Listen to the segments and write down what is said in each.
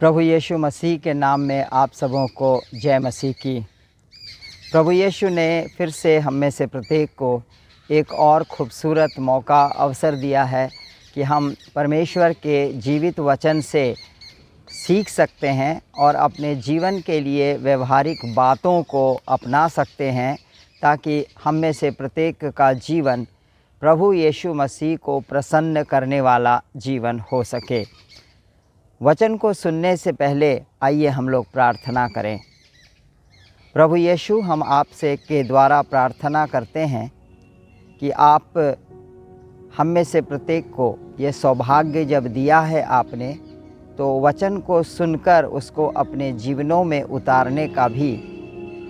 प्रभु यीशु मसीह के नाम में आप सबों को जय मसीह की। प्रभु यीशु ने फिर से हम में से प्रत्येक को एक और खूबसूरत मौका अवसर दिया है कि हम परमेश्वर के जीवित वचन से सीख सकते हैं और अपने जीवन के लिए व्यवहारिक बातों को अपना सकते हैं, ताकि हम में से प्रत्येक का जीवन प्रभु यीशु मसीह को प्रसन्न करने वाला जीवन हो सके। वचन को सुनने से पहले आइए हम लोग प्रार्थना करें। प्रभु यीशु, हम आपसे के द्वारा प्रार्थना करते हैं कि आप हम में से प्रत्येक को ये सौभाग्य जब दिया है आपने, तो वचन को सुनकर उसको अपने जीवनों में उतारने का भी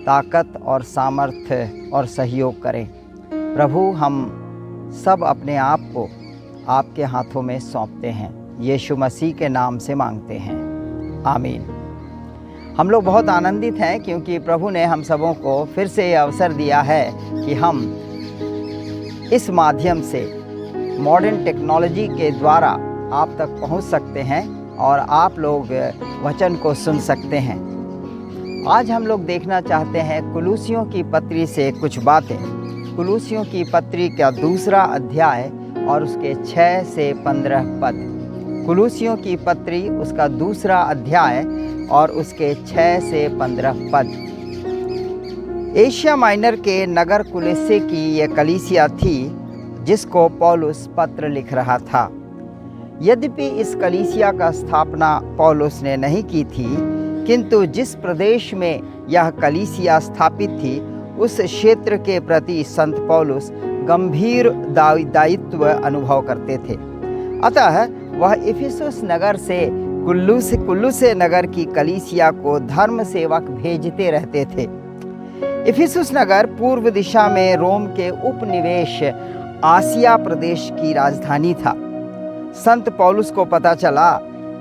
ताकत और सामर्थ्य और सहयोग करें। प्रभु, हम सब अपने आप को आपके हाथों में सौंपते हैं, यीशु मसीह के नाम से मांगते हैं, आमीन। हम लोग बहुत आनंदित हैं क्योंकि प्रभु ने हम सबों को फिर से ये अवसर दिया है कि हम इस माध्यम से मॉडर्न टेक्नोलॉजी के द्वारा आप तक पहुंच सकते हैं और आप लोग वचन को सुन सकते हैं। आज हम लोग देखना चाहते हैं कुलूसियों की पत्री से कुछ बातें। कुलूसियों की पत्री का 2 अध्याय और उसके 6 से 15 पद। कुलूसियों की पत्री उसका 2 अध्याय और उसके 6 से 15 पद। एशिया माइनर के नगर कुलेसे की ये कलीसिया थी जिसको पौलुस पत्र लिख रहा था। यद्यपि इस कलीसिया का स्थापना पौलुस ने नहीं की थी, किंतु जिस प्रदेश में यह कलीसिया स्थापित थी उस क्षेत्र के प्रति संत पौलुस गंभीर दायित्व अनुभव करते थे। अतः वह इफिसुस नगर से कुल्लुसे नगर की कलीसिया को धर्म सेवक भेजते रहते थे। इफिसुस नगर पूर्व दिशा में रोम के उपनिवेश आसिया प्रदेश की राजधानी था। संत पौलुस को पता चला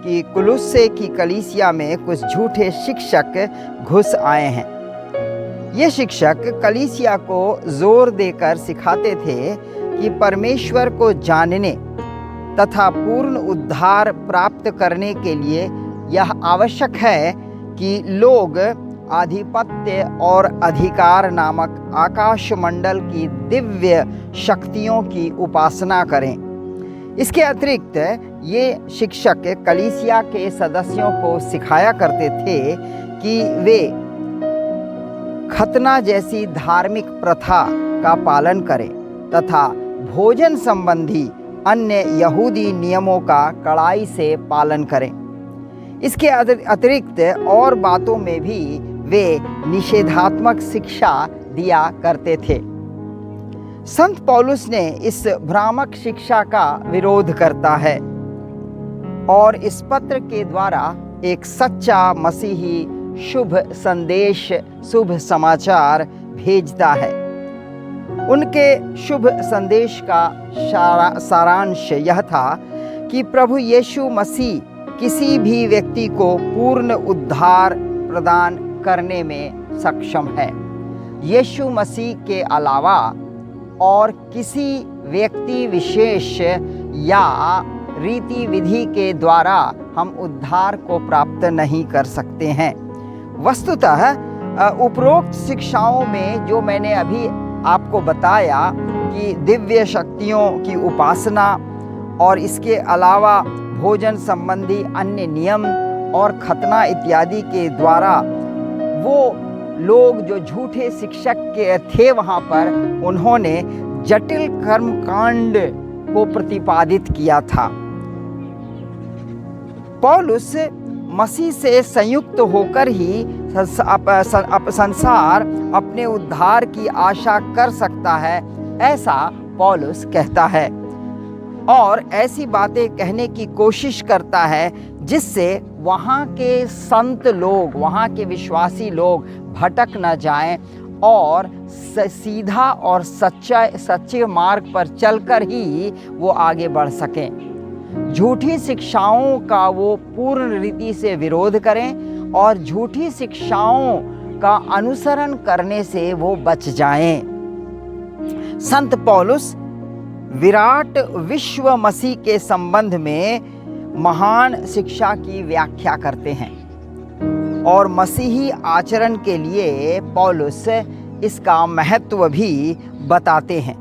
कि कुलुस्से की कलीसिया में कुछ झूठे शिक्षक घुस आए हैं। ये शिक्षक कलीसिया को जोर देकर सिखाते थे कि परमेश्वर को जानने तथा पूर्ण उद्धार प्राप्त करने के लिए यह आवश्यक है कि लोग आधिपत्य और अधिकार नामक आकाशमंडल की दिव्य शक्तियों की उपासना करें। इसके अतिरिक्त ये शिक्षक कलीसिया के सदस्यों को सिखाया करते थे कि वे खतना जैसी धार्मिक प्रथा का पालन करें तथा भोजन संबंधी अन्य यहूदी नियमों का कड़ाई से पालन करें। इसके अतिरिक्त और बातों में भी वे निषेधात्मक शिक्षा दिया करते थे। संत पौलुस ने इस भ्रामक शिक्षा का विरोध करता है और इस पत्र के द्वारा एक सच्चा मसीही शुभ संदेश, शुभ समाचार भेजता है। उनके शुभ संदेश का सारांश यह था कि प्रभु यीशु मसीह किसी भी व्यक्ति को पूर्ण उद्धार प्रदान करने में सक्षम है। यीशु मसीह के अलावा और किसी व्यक्ति विशेष या रीति विधि के द्वारा हम उद्धार को प्राप्त नहीं कर सकते हैं। वस्तुतः उपरोक्त शिक्षाओं में जो मैंने अभी आपको बताया कि दिव्य शक्तियों की उपासना और इसके अलावा भोजन संबंधी अन्य नियम और खतना इत्यादि के द्वारा वो लोग जो झूठे शिक्षक के थे वहाँ पर, उन्होंने जटिल कर्मकांड को प्रतिपादित किया था। पौलुस मसीह से संयुक्त होकर ही संसार अपने उद्धार की आशा कर सकता है, ऐसा पौलुस कहता है और ऐसी बातें कहने की कोशिश करता है जिससे वहाँ के संत लोग, वहाँ के विश्वासी लोग भटक न जाएं और सीधा और सच्चे मार्ग पर चलकर ही वो आगे बढ़ सकें। झूठी शिक्षाओं का वो पूर्ण रीति से विरोध करें और झूठी शिक्षाओं का अनुसरण करने से वो बच जाएं। संत पौलुस विराट विश्व मसीह के संबंध में महान शिक्षा की व्याख्या करते हैं और मसीही आचरण के लिए पौलुस इसका महत्व भी बताते हैं।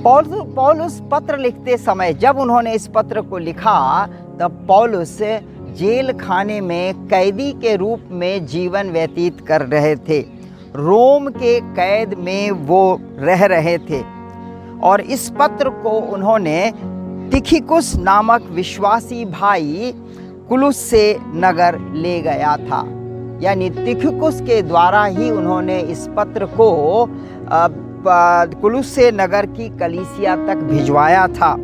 पौलुस पत्र लिखते समय, जब उन्होंने इस पत्र को लिखा, तब पौलुस जेल खाने में कैदी के रूप में जीवन व्यतीत कर रहे थे। रोम के कैद में वो रह रहे थे और इस पत्र को उन्होंने तिखिकुस नामक विश्वासी भाई कुलुस्से नगर ले गया था। यानी तिखिकुस के द्वारा ही उन्होंने इस पत्र को कुलुस्से नगर की कलीसिया तक भिजवाया था।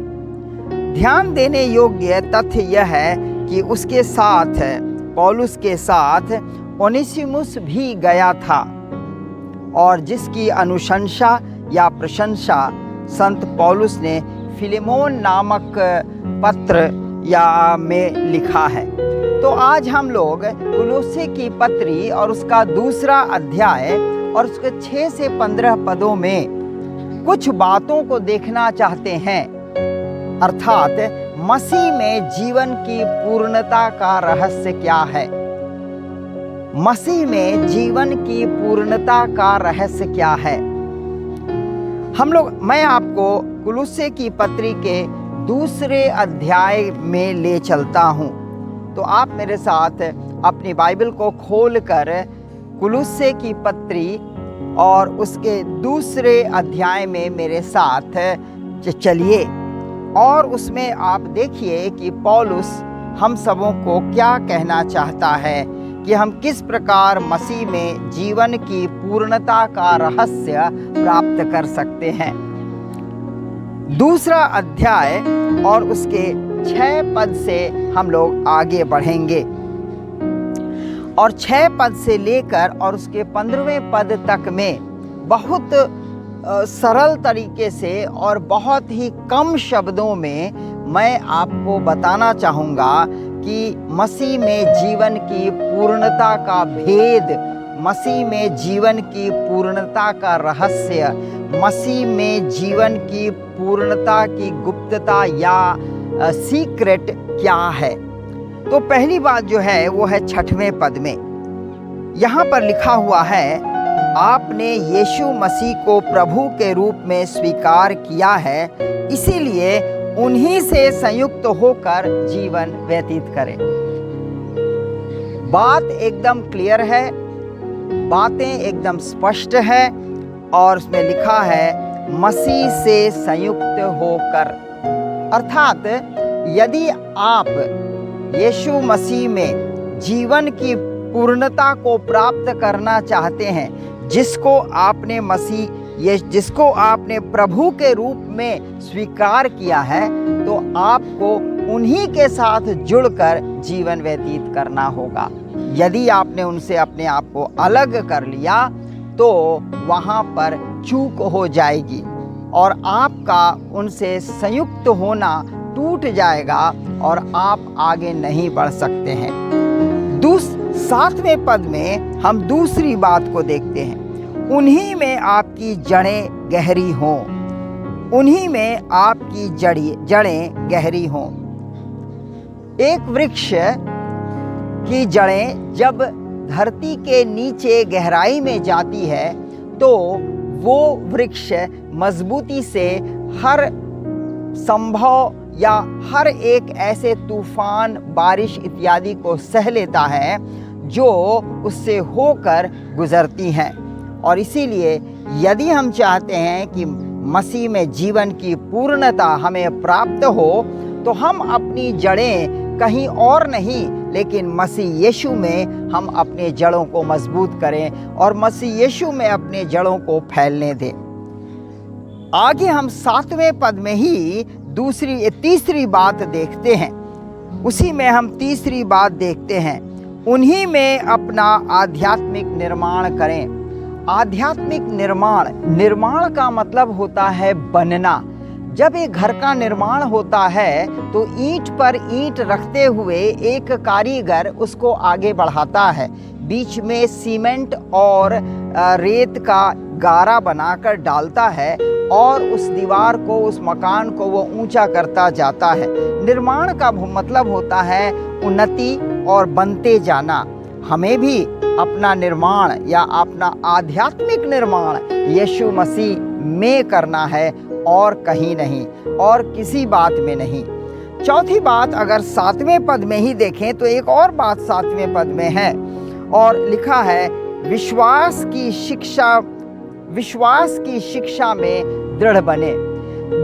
ध्यान देने योग्य तथ्य यह है कि उसके साथ, पौलुस के साथ ओनेसिमुस भी गया था और जिसकी अनुशंसा या प्रशंसा संत पौलुस ने फिलेमोन नामक पत्र में लिखा है। तो आज हम लोग कुलुस्से की पत्री और उसका दूसरा अध्याय और उसके 6 से 15 पदों में कुछ बातों को देखना चाहते हैं, अर्थात मसीह में जीवन की पूर्णता का रहस्य क्या है। मसीह में जीवन की पूर्णता का रहस्य क्या है। मैं आपको कुलुस्से की पत्री के दूसरे अध्याय में ले चलता हूँ। तो आप मेरे साथ अपनी बाइबल को खोलकर कुलुस्से की पत्री और उसके दूसरे अध्याय में मेरे साथ चलिए और उसमें आप देखिए कि पौलुस हम सबों को क्या कहना चाहता है कि हम किस प्रकार मसीह में जीवन की पूर्णता का रहस्य प्राप्त कर सकते हैं। दूसरा अध्याय और उसके 6 पद से हम लोग आगे बढ़ेंगे और 6 पद से लेकर और उसके 15वें पद तक में बहुत सरल तरीके से और बहुत ही कम शब्दों में मैं आपको बताना चाहूँगा कि मसीह में जीवन की पूर्णता का भेद, मसीह में जीवन की पूर्णता का रहस्य, मसीह में जीवन की पूर्णता की गुप्तता या सीक्रेट क्या है। तो पहली बात जो है वो है 6वें पद में। यहाँ पर लिखा हुआ है, आपने यीशु मसीह को प्रभु के रूप में स्वीकार किया है, इसीलिए उन्हीं से संयुक्त होकर जीवन व्यतीत करें। बात एकदम क्लियर है, बातें एकदम स्पष्ट है और उसमें लिखा है मसीह से संयुक्त होकर। अर्थात यदि आप यीशु मसीह में जीवन की पूर्णता को प्राप्त करना चाहते हैं, जिसको आपने प्रभु के रूप में स्वीकार किया है, तो आपको उन्हीं के साथ जुड़कर जीवन व्यतीत करना होगा। यदि आपने उनसे अपने आप को अलग कर लिया तो वहाँ पर चूक हो जाएगी और आपका उनसे संयुक्त होना टूट जाएगा और आप आगे नहीं बढ़ सकते हैं। 7वें पद में हम दूसरी बात को देखते हैं, उन्हीं में आपकी जड़ें गहरी हों, उन्हीं में आपकी जड़ें गहरी हों। एक वृक्ष की जड़ें जब धरती के नीचे गहराई में जाती है तो वो वृक्ष मजबूती से हर संभव या हर एक ऐसे तूफान, बारिश इत्यादि को सह लेता है जो उससे होकर गुजरती हैं। और इसीलिए यदि हम चाहते हैं कि मसीह में जीवन की पूर्णता हमें प्राप्त हो, तो हम अपनी जड़ें कहीं और नहीं लेकिन मसीह यीशु में हम अपने जड़ों को मजबूत करें और मसीह यीशु में अपने जड़ों को फैलने दें। आगे हम 7वें पद में ही तीसरी बात देखते हैं। उसी में हम तीसरी बात देखते हैं, उन्हीं में अपना आध्यात्मिक निर्माण करें। आध्यात्मिक निर्माण का मतलब होता है बनना। जब एक घर का निर्माण होता है तो ईंट पर ईंट रखते हुए एक कारीगर उसको आगे बढ़ाता है। बीच में सीमेंट और रेत का गारा बनाकर डालता है और उस दीवार को, उस मकान को वो ऊंचा करता जाता है। निर्माण का मतलब होता है उन्नति और बनते जाना। हमें भी अपना निर्माण या अपना आध्यात्मिक निर्माण यीशु मसीह में करना है और कहीं नहीं, और किसी बात में नहीं। चौथी बात अगर 7वें पद में ही देखें तो एक और बात 7वें पद में है और लिखा है विश्वास की शिक्षा में दृढ़ बने।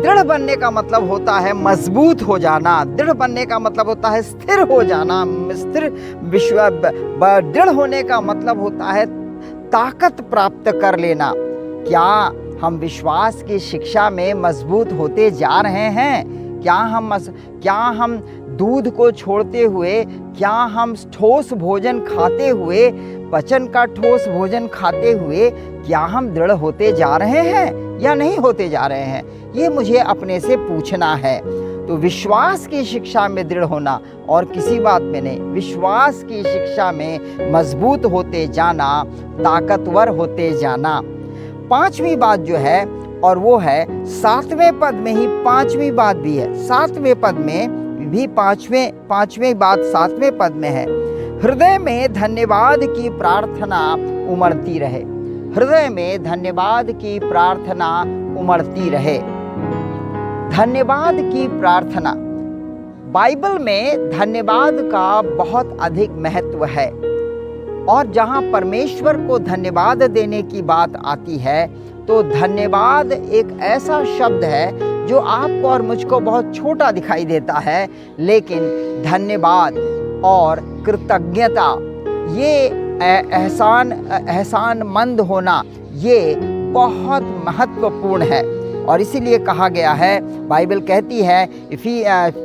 दृढ़ बनने का मतलब होता है मजबूत हो जाना। दृढ़ बनने का मतलब होता है स्थिर हो जाना। दृढ़ होने का मतलब होता है ताकत प्राप्त कर लेना। क्या हम विश्वास की शिक्षा में मजबूत होते जा रहे हैं? क्या हम दूध को छोड़ते हुए, क्या हम ठोस भोजन खाते हुए, वचन का ठोस भोजन खाते हुए क्या हम दृढ़ होते जा रहे हैं या नहीं होते जा रहे हैं? ये मुझे अपने से पूछना है। तो विश्वास की शिक्षा में दृढ़ होना और किसी बात में नहीं, विश्वास की शिक्षा में मजबूत होते जाना, ताकतवर होते जाना। 5वीं बात जो है और वो है 7वें पद में ही 5वीं बात भी है। 7वें पद में भी 5वें बात 7वें पद में है। हृदय में धन्यवाद की प्रार्थना उमड़ती रहे। हृदय में धन्यवाद की प्रार्थना उमड़ती रहे। धन्यवाद की प्रार्थना, बाइबल में धन्यवाद का बहुत अधिक महत्व है और जहाँ परमेश्वर को धन्यवाद देने की बात आती है तो धन्यवाद एक ऐसा शब्द है जो आपको और मुझको बहुत छोटा दिखाई देता है, लेकिन धन्यवाद और कृतज्ञता, ये एहसानमंद होना, ये बहुत महत्वपूर्ण है। और इसीलिए कहा गया है, बाइबल कहती है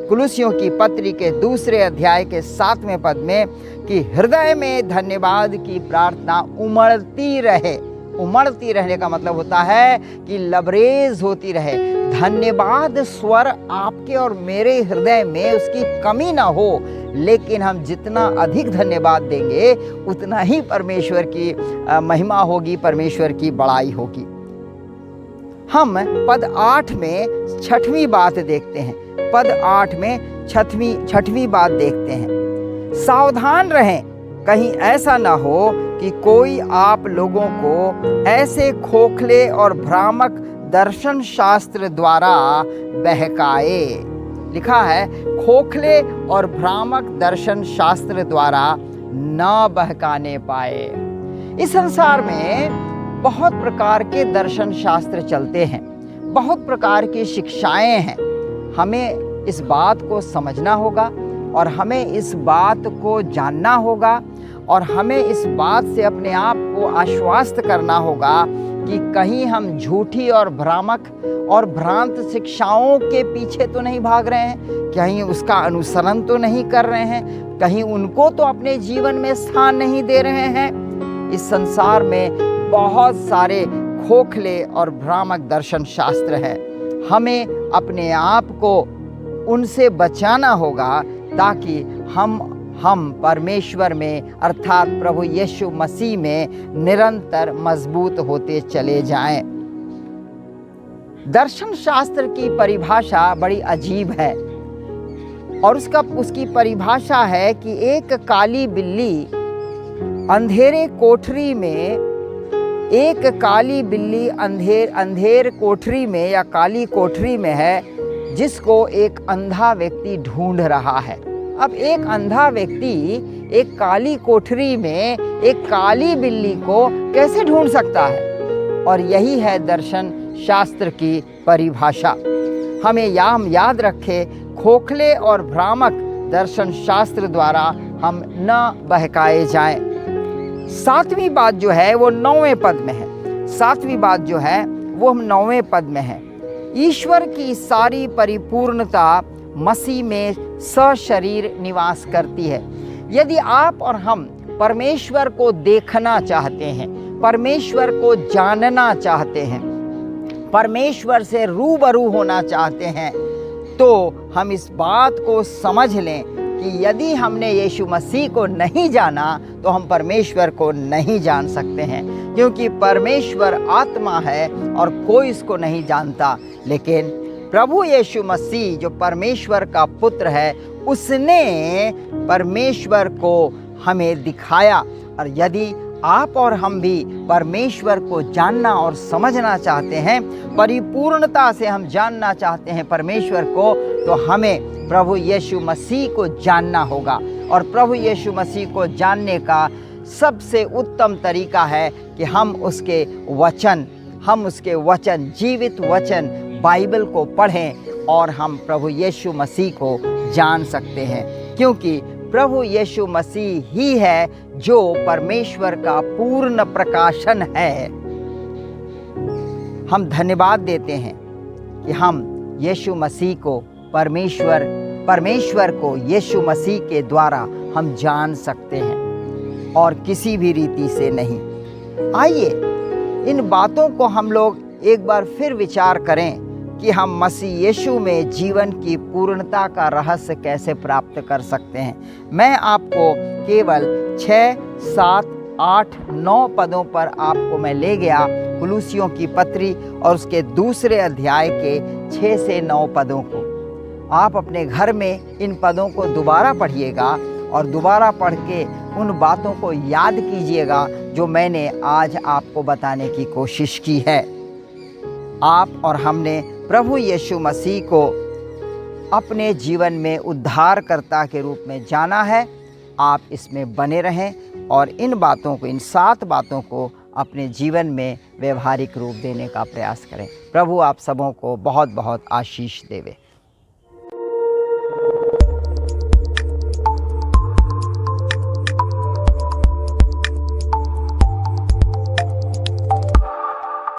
कुलुसियों की पत्री के 2 अध्याय के 7वें पद में कि हृदय में धन्यवाद की प्रार्थना उमड़ती रहे। उमड़ती रहने का मतलब होता है कि लबरेज होती रहे। धन्यवाद स्वर आपके और मेरे हृदय में उसकी कमी ना हो, लेकिन हम जितना अधिक धन्यवाद देंगे उतना ही परमेश्वर की महिमा होगी, परमेश्वर की बड़ाई होगी। हम पद 8 में 6वीं बात देखते हैं। पद 8 में 6वीं बात देखते हैं। सावधान रहें, कहीं ऐसा ना हो कि कोई आप लोगों को ऐसे खोखले और भ्रामक दर्शन शास्त्र द्वारा बहकाए। लिखा है खोखले और भ्रामक दर्शन शास्त्र द्वारा न बहकाने पाए। इस संसार में बहुत प्रकार के दर्शन शास्त्र चलते हैं, बहुत प्रकार की शिक्षाएं हैं। हमें इस बात को समझना होगा और हमें इस बात को जानना होगा और हमें इस बात से अपने आप को आश्वस्त करना होगा कि कहीं हम झूठी और भ्रामक और भ्रांत शिक्षाओं के पीछे तो नहीं भाग रहे हैं, कहीं उसका अनुसरण तो नहीं कर रहे हैं, कहीं उनको तो अपने जीवन में स्थान नहीं दे रहे हैं। इस संसार में बहुत सारे खोखले और भ्रामक दर्शन शास्त्र हैं। हमें अपने आप को उनसे बचाना होगा ताकि हम परमेश्वर में अर्थात प्रभु यीशु मसीह में निरंतर मजबूत होते चले जाएं। दर्शन शास्त्र की परिभाषा बड़ी अजीब है और उसकी परिभाषा है कि एक काली बिल्ली अंधेरे कोठरी में, एक काली बिल्ली अंधेर कोठरी में या काली कोठरी में है जिसको एक अंधा व्यक्ति ढूंढ रहा है। अब एक अंधा व्यक्ति एक काली कोठरी में एक काली बिल्ली को कैसे ढूंढ सकता है? और यही है दर्शन शास्त्र की परिभाषा। हमें याद रखें, खोखले और भ्रामक दर्शन शास्त्र द्वारा हम न बहकाए जाएं। 7वीं बात जो है वो 9वें पद में है। 7वीं बात जो है वो हम 9वें पद में है। ईश्वर की सारी परिपूर्णता मसीह में सशरीर निवास करती है। यदि आप और हम परमेश्वर को देखना चाहते हैं, परमेश्वर को जानना चाहते हैं, परमेश्वर से रूबरू होना चाहते हैं, तो हम इस बात को समझ लें कि यदि हमने यीशु मसीह को नहीं जाना तो हम परमेश्वर को नहीं जान सकते हैं, क्योंकि परमेश्वर आत्मा है और कोई इसको नहीं जानता। लेकिन प्रभु यीशु मसीह जो परमेश्वर का पुत्र है, उसने परमेश्वर को हमें दिखाया। और यदि आप और हम भी परमेश्वर को जानना और समझना चाहते हैं, परिपूर्णता से हम जानना चाहते हैं परमेश्वर को, तो हमें प्रभु यीशु मसीह को जानना होगा। और प्रभु यीशु मसीह को जानने का सबसे उत्तम तरीका है कि हम उसके वचन, जीवित वचन बाइबल को पढ़ें और हम प्रभु यीशु मसीह को जान सकते हैं, क्योंकि प्रभु यीशु मसीह ही है जो परमेश्वर का पूर्ण प्रकाशन है। हम धन्यवाद देते हैं कि हम यीशु मसीह को परमेश्वर को यीशु मसीह के द्वारा हम जान सकते हैं और किसी भी रीति से नहीं। आइए इन बातों को हम लोग एक बार फिर विचार करें कि हम मसीह यीशु में जीवन की पूर्णता का रहस्य कैसे प्राप्त कर सकते हैं। मैं आपको केवल 6, 7, 8, 9 पदों पर आपको मैं ले गया, कुलुसियों की पत्री और उसके दूसरे अध्याय के 6 से 9 पदों को। आप अपने घर में इन पदों को दोबारा पढ़िएगा और दोबारा पढ़ के उन बातों को याद कीजिएगा जो मैंने आज आपको बताने की कोशिश की है। आप और हमने प्रभु यीशु मसीह को अपने जीवन में उद्धारकर्ता के रूप में जाना है। आप इसमें बने रहें और इन 7 बातों को अपने जीवन में व्यवहारिक रूप देने का प्रयास करें। प्रभु आप सबों को बहुत बहुत आशीष देवे।